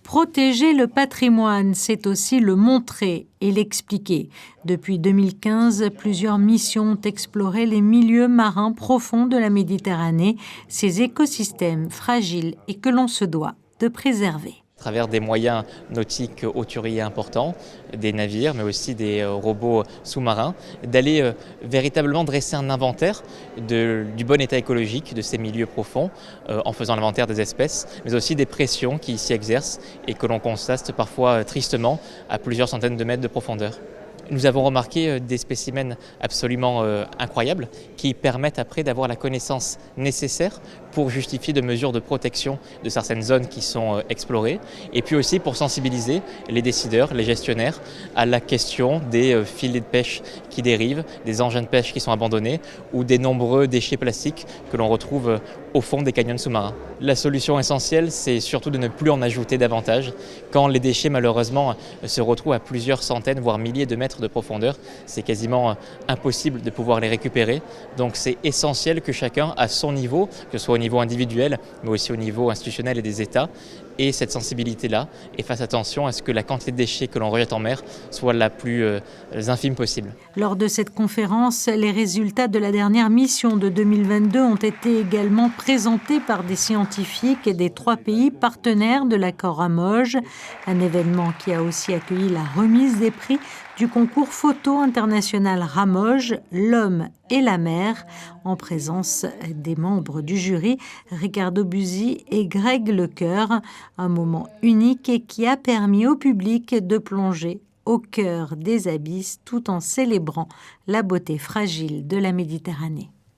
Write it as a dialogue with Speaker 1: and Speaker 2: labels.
Speaker 1: Protéger le patrimoine, c'est aussi le montrer et l'expliquer. Depuis 2015, plusieurs missions ont exploré les milieux marins profonds de la Méditerranée, ces écosystèmes fragiles et que l'on se doit de préserver.
Speaker 2: À travers des moyens nautiques hauturiers importants, des navires, mais aussi des robots sous-marins, d'aller véritablement dresser un inventaire du bon état écologique de ces milieux profonds, en faisant l'inventaire des espèces, mais aussi des pressions qui s'y exercent et que l'on constate parfois tristement à plusieurs centaines de mètres de profondeur. Nous avons remarqué des spécimens absolument incroyables qui permettent après d'avoir la connaissance nécessaire pour justifier de mesures de protection de certaines zones qui sont explorées et puis aussi pour sensibiliser les décideurs, les gestionnaires à la question des filets de pêche qui dérivent, des engins de pêche qui sont abandonnés ou des nombreux déchets plastiques que l'on retrouve au fond des canyons sous-marins. La solution essentielle, c'est surtout de ne plus en ajouter davantage. Quand les déchets malheureusement se retrouvent à plusieurs centaines voire milliers de mètres de profondeur, c'est quasiment impossible de pouvoir les récupérer. Donc c'est essentiel que chacun, à son niveau, que ce soit au niveau individuel, mais aussi au niveau institutionnel et des États, ait cette sensibilité-là et fasse attention à ce que la quantité de déchets que l'on rejette en mer soit la plus infime possible.
Speaker 1: Lors de cette conférence, les résultats de la dernière mission de 2022 ont été également présentés par des scientifiques et des 3 pays partenaires de l'accord Ramoge, un événement qui a aussi accueilli la remise des prix du concours photo international Ramoge, l'homme et la mer, en présence des membres du jury, Ricardo Buzzi et Greg Lecoeur. Un moment unique et qui a permis au public de plonger au cœur des abysses tout en célébrant la beauté fragile de la Méditerranée.